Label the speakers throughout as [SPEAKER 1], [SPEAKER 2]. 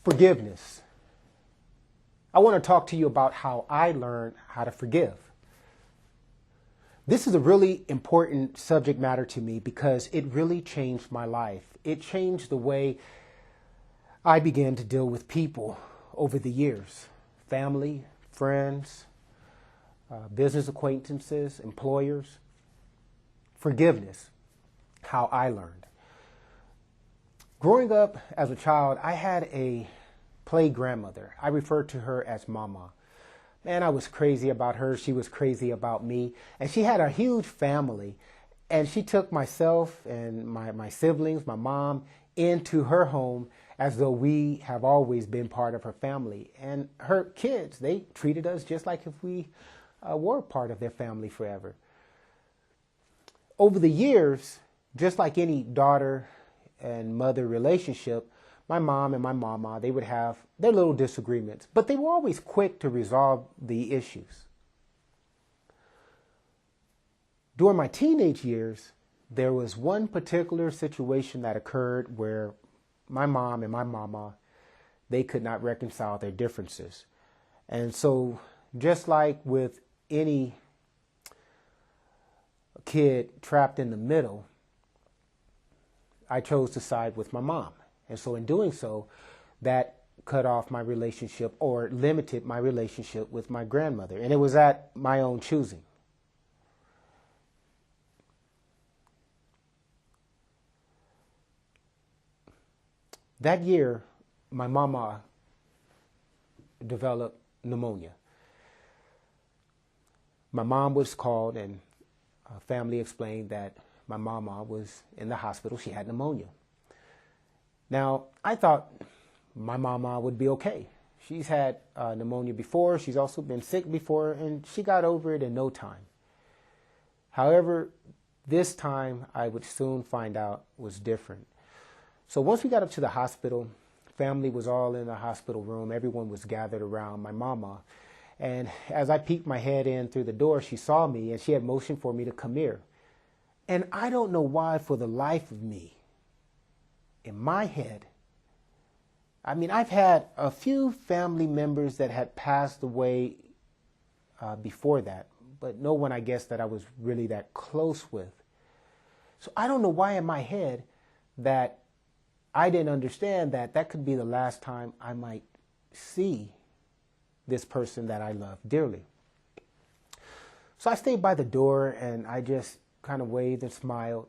[SPEAKER 1] Forgiveness. I want to talk to you about how I learned how to forgive. This is a really important subject matter to me because it really changed my life. It changed the way I began to deal with people over the years. Family, friends, business acquaintances, employers. Forgiveness. How I learned. Growing up as a child, I had a play grandmother. I referred to her as Mama. Man, I was crazy about her. She was crazy about me. And she had a huge family. And she took myself and my siblings, my mom, into her home as though we have always been part of her family. And her kids, they treated us just like if we were part of their family forever. Over the years, just like any daughter and mother relationship, my mom and my mama, they would have their little disagreements, but they were always quick to resolve the issues. During my teenage years, there was one particular situation that occurred where my mom and my mama, they could not reconcile their differences. And so just like with any kid trapped in the middle, I chose to side with my mom. And so in doing so, that cut off my relationship or limited my relationship with my grandmother. And it was at my own choosing. That year, my mama developed pneumonia. My mom was called and family explained that my mama was in the hospital. She had pneumonia. Now, I thought my mama would be okay. She's had pneumonia before. She's also been sick before, and she got over it in no time. However, this time I would soon find out was different. So once we got up to the hospital, family was all in the hospital room. Everyone was gathered around my mama. And as I peeked my head in through the door, she saw me, and she had motioned for me to come here. And I don't know why, for the life of me, in my head, I mean, I've had a few family members that had passed away before that, but no one, I guess, that I was really that close with. So I don't know why in my head that I didn't understand that that could be the last time I might see this person that I love dearly. So I stayed by the door and I just kind of waved and smiled.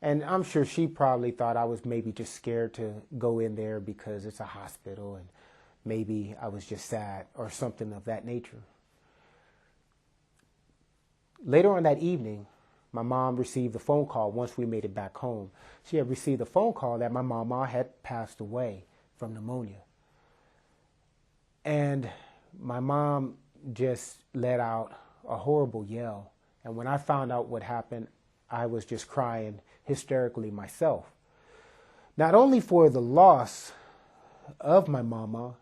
[SPEAKER 1] And I'm sure she probably thought I was maybe just scared to go in there because it's a hospital and maybe I was just sad or something of that nature. Later on that evening, my mom received a phone call once we made it back home. She had received a phone call that my mama had passed away from pneumonia. And my mom just let out a horrible yell. And when I found out what happened, I was just crying hysterically myself. Not only for the loss of my mama,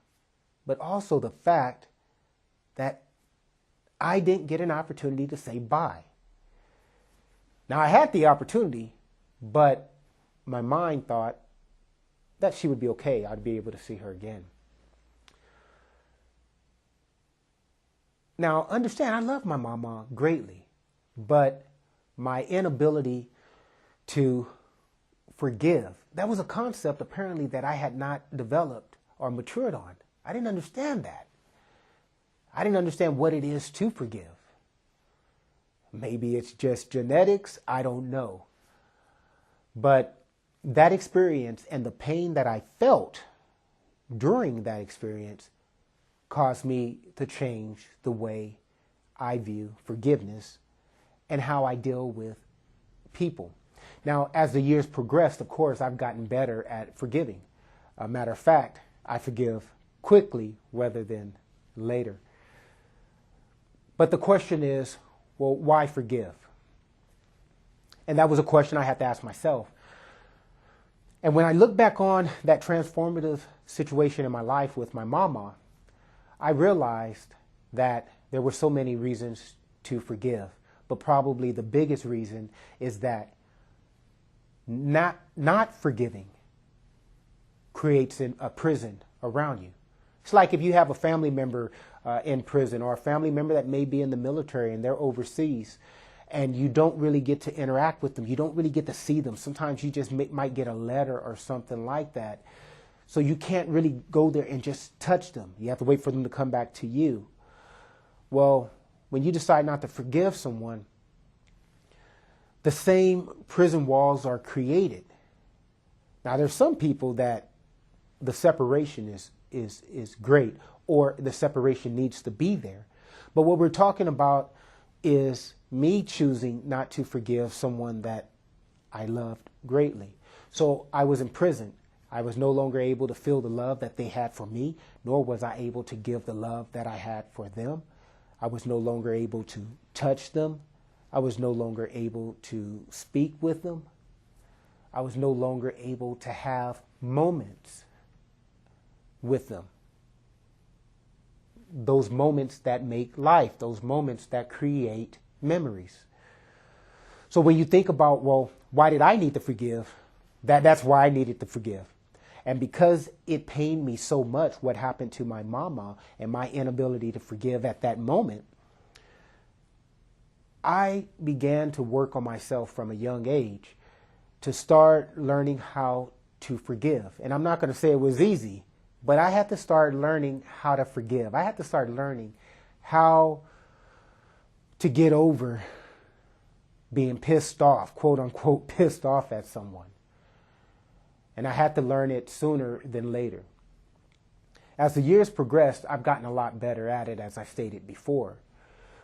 [SPEAKER 1] but also the fact that I didn't get an opportunity to say bye. Now, I had the opportunity, but my mind thought that she would be okay. I'd be able to see her again. Now, understand, I love my mama greatly, but my inability to forgive, that was a concept apparently that I had not developed or matured on. I didn't understand that. I didn't understand what it is to forgive. Maybe it's just genetics, I don't know. But that experience and the pain that I felt during that experience caused me to change the way I view forgiveness and how I deal with people. Now, as the years progressed, of course, I've gotten better at forgiving. A matter of fact, I forgive quickly rather than later. But the question is, well, why forgive? And that was a question I had to ask myself. And when I look back on that transformative situation in my life with my mama, I realized that there were so many reasons to forgive. But probably the biggest reason is that not forgiving creates a prison around you. It's like if you have a family member in prison, or a family member that may be in the military and they're overseas, and you don't really get to interact with them. You don't really get to see them. Sometimes you just might get a letter or something like that. So you can't really go there and just touch them. You have to wait for them to come back to you. Well, when you decide not to forgive someone, the same prison walls are created. Now, there's some people that the separation is great, or the separation needs to be there. But what we're talking about is me choosing not to forgive someone that I loved greatly. So I was in prison. I was no longer able to feel the love that they had for me, nor was I able to give the love that I had for them. I was no longer able to touch them. I was no longer able to speak with them. I was no longer able to have moments with them. Those moments that make life, those moments that create memories. So when you think about, well, why did I need to forgive? That's why I needed to forgive. And because it pained me so much what happened to my mama and my inability to forgive at that moment, I began to work on myself from a young age to start learning how to forgive. And I'm not going to say it was easy, but I had to start learning how to forgive. I had to start learning how to get over being pissed off, quote unquote, pissed off at someone. And I had to learn it sooner than later. As the years progressed, I've gotten a lot better at it, as I stated before.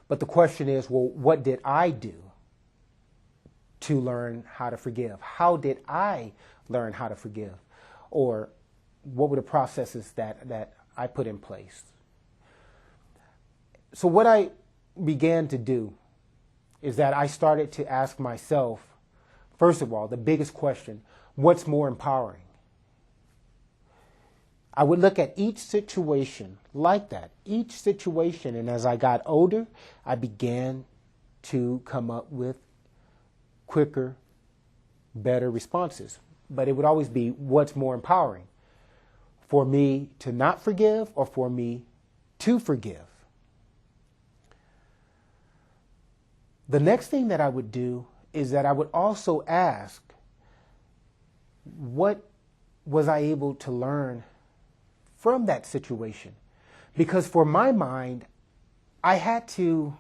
[SPEAKER 1] But the question is, well, what did I do to learn how to forgive? How did I learn how to forgive? Or what were the processes that I put in place? So what I began to do is that I started to ask myself, first of all, the biggest question, what's more empowering? I would look at each situation like that, each situation, and as I got older, I began to come up with quicker, better responses. But it would always be, what's more empowering? For me to not forgive, or for me to forgive? The next thing that I would do is that I would also ask, what was I able to learn from that situation? Because for my mind, I had to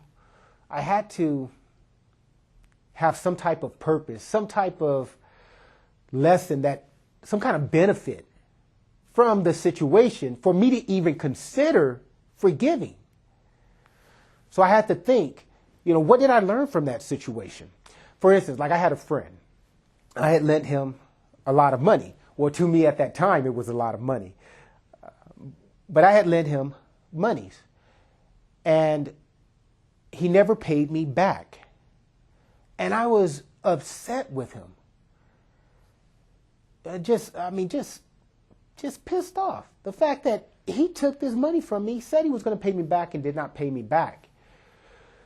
[SPEAKER 1] have some type of purpose, some type of lesson, some kind of benefit from the situation for me to even consider forgiving. So I had to think, what did I learn from that situation? For instance, like I had a friend. I had lent him a lot of money. Well, to me at that time, it was a lot of money. But I had lent him monies. And he never paid me back. And I was upset with him. Just pissed off. The fact that he took this money from me, said he was going to pay me back, and did not pay me back.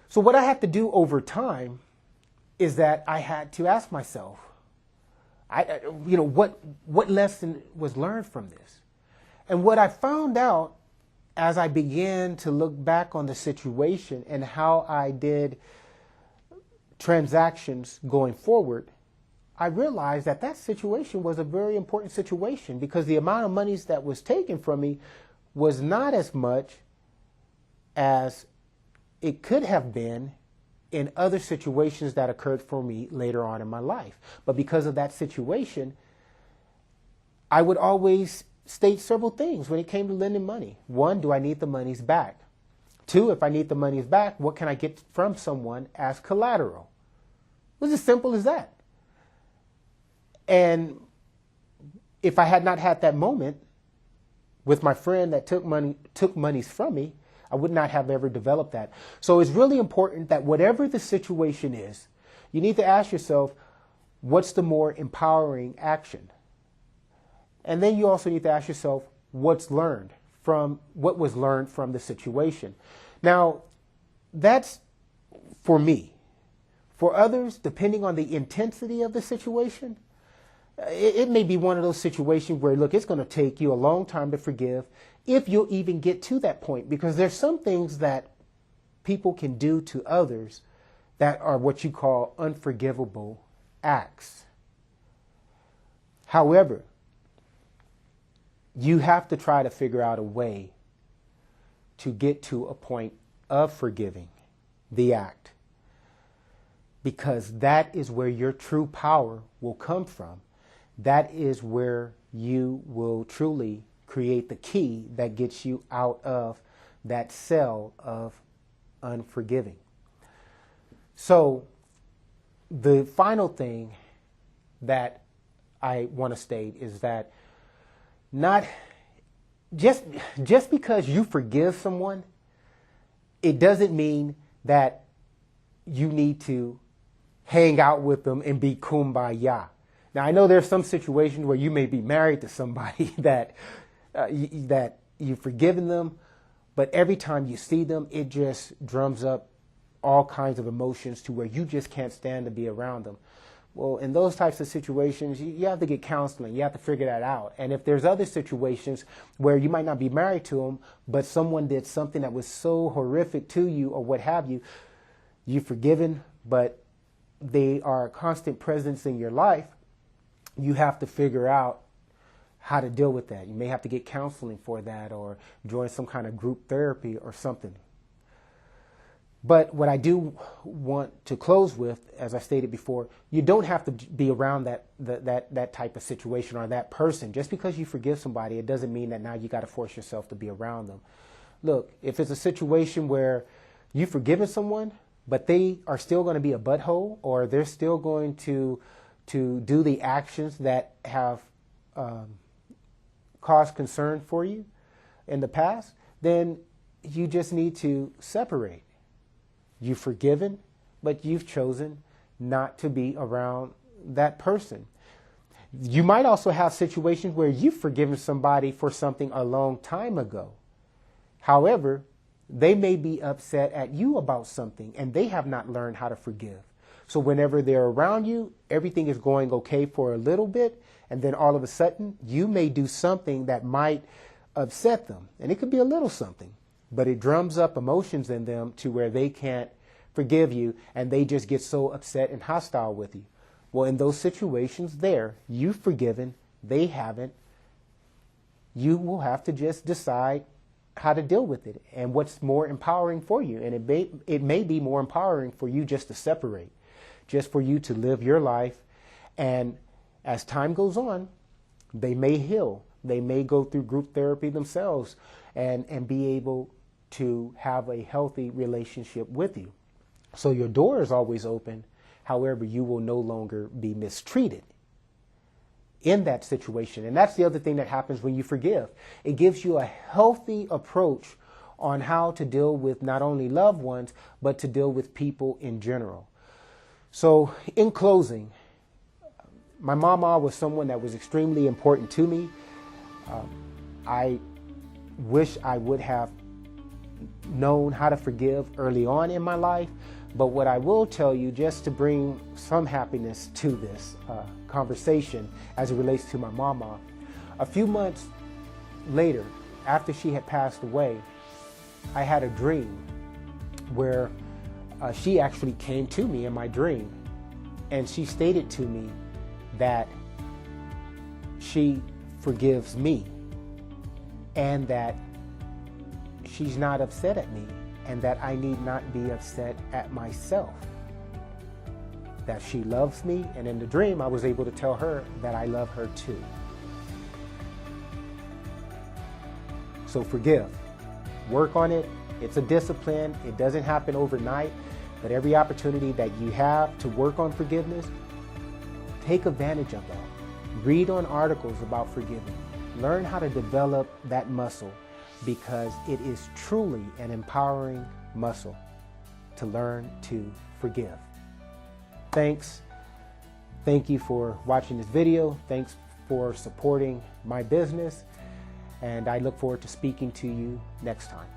[SPEAKER 1] So what I had to do over time is that I had to ask myself, what lesson was learned from this? And what I found out as I began to look back on the situation and how I did transactions going forward, I realized that situation was a very important situation, because the amount of monies that was taken from me was not as much as it could have been in other situations that occurred for me later on in my life. But because of that situation, I would always state several things when it came to lending money. One, do I need the monies back? Two, if I need the monies back, what can I get from someone as collateral? It was as simple as that. And if I had not had that moment with my friend that took monies from me, I would not have ever developed that. So it's really important that whatever the situation is, you need to ask yourself, what's the more empowering action? And then you also need to ask yourself, what was learned from the situation? Now, that's for me. For others, depending on the intensity of the situation, It may be one of those situations where, look, it's going to take you a long time to forgive if you'll even get to that point, because there's some things that people can do to others that are what you call unforgivable acts. However, you have to try to figure out a way to get to a point of forgiving the act, because that is where your true power will come from. That is where you will truly create the key that gets you out of that cell of unforgiving. So the final thing that I want to state is that not just because you forgive someone, it doesn't mean that you need to hang out with them and be kumbaya. Now, I know there's some situations where you may be married to somebody that you've forgiven them, but every time you see them, it just drums up all kinds of emotions to where you just can't stand to be around them. Well, in those types of situations, you have to get counseling. You have to figure that out. And if there's other situations where you might not be married to them, but someone did something that was so horrific to you or what have you, you've forgiven, but they are a constant presence in your life, you have to figure out how to deal with that. You may have to get counseling for that or join some kind of group therapy or something. But what I do want to close with, as I stated before, you don't have to be around that type of situation or that person. Just because you forgive somebody, it doesn't mean that now you got to force yourself to be around them. Look, if it's a situation where you've forgiven someone, but they are still going to be a butthole, or they're still going to do the actions that have caused concern for you in the past, then you just need to separate. You've forgiven, but you've chosen not to be around that person. You might also have situations where you've forgiven somebody for something a long time ago. However, they may be upset at you about something and they have not learned how to forgive. So whenever they're around you, everything is going okay for a little bit, and then all of a sudden you may do something that might upset them. And it could be a little something, but it drums up emotions in them to where they can't forgive you, and they just get so upset and hostile with you. Well, in those situations there, you've forgiven, they haven't. You will have to just decide how to deal with it and what's more empowering for you. And it may be more empowering for you just to separate, just for you to live your life. And as time goes on, they may heal. They may go through group therapy themselves and be able to have a healthy relationship with you. So your door is always open. However, you will no longer be mistreated in that situation. And that's the other thing that happens when you forgive. It gives you a healthy approach on how to deal with not only loved ones, but to deal with people in general. So in closing, my mama was someone that was extremely important to me. I wish I would have known how to forgive early on in my life. But what I will tell you, just to bring some happiness to this conversation as it relates to my mama, a few months later, after she had passed away, I had a dream where she actually came to me in my dream, and she stated to me that she forgives me and that she's not upset at me, and that I need not be upset at myself. That she loves me, and in the dream I was able to tell her that I love her too. So forgive. Work on it. It's a discipline. It doesn't happen overnight, but every opportunity that you have to work on forgiveness, take advantage of that. Read on articles about forgiving. Learn how to develop that muscle, because it is truly an empowering muscle to learn to forgive. Thanks. Thank you for watching this video. Thanks for supporting my business. And I look forward to speaking to you next time.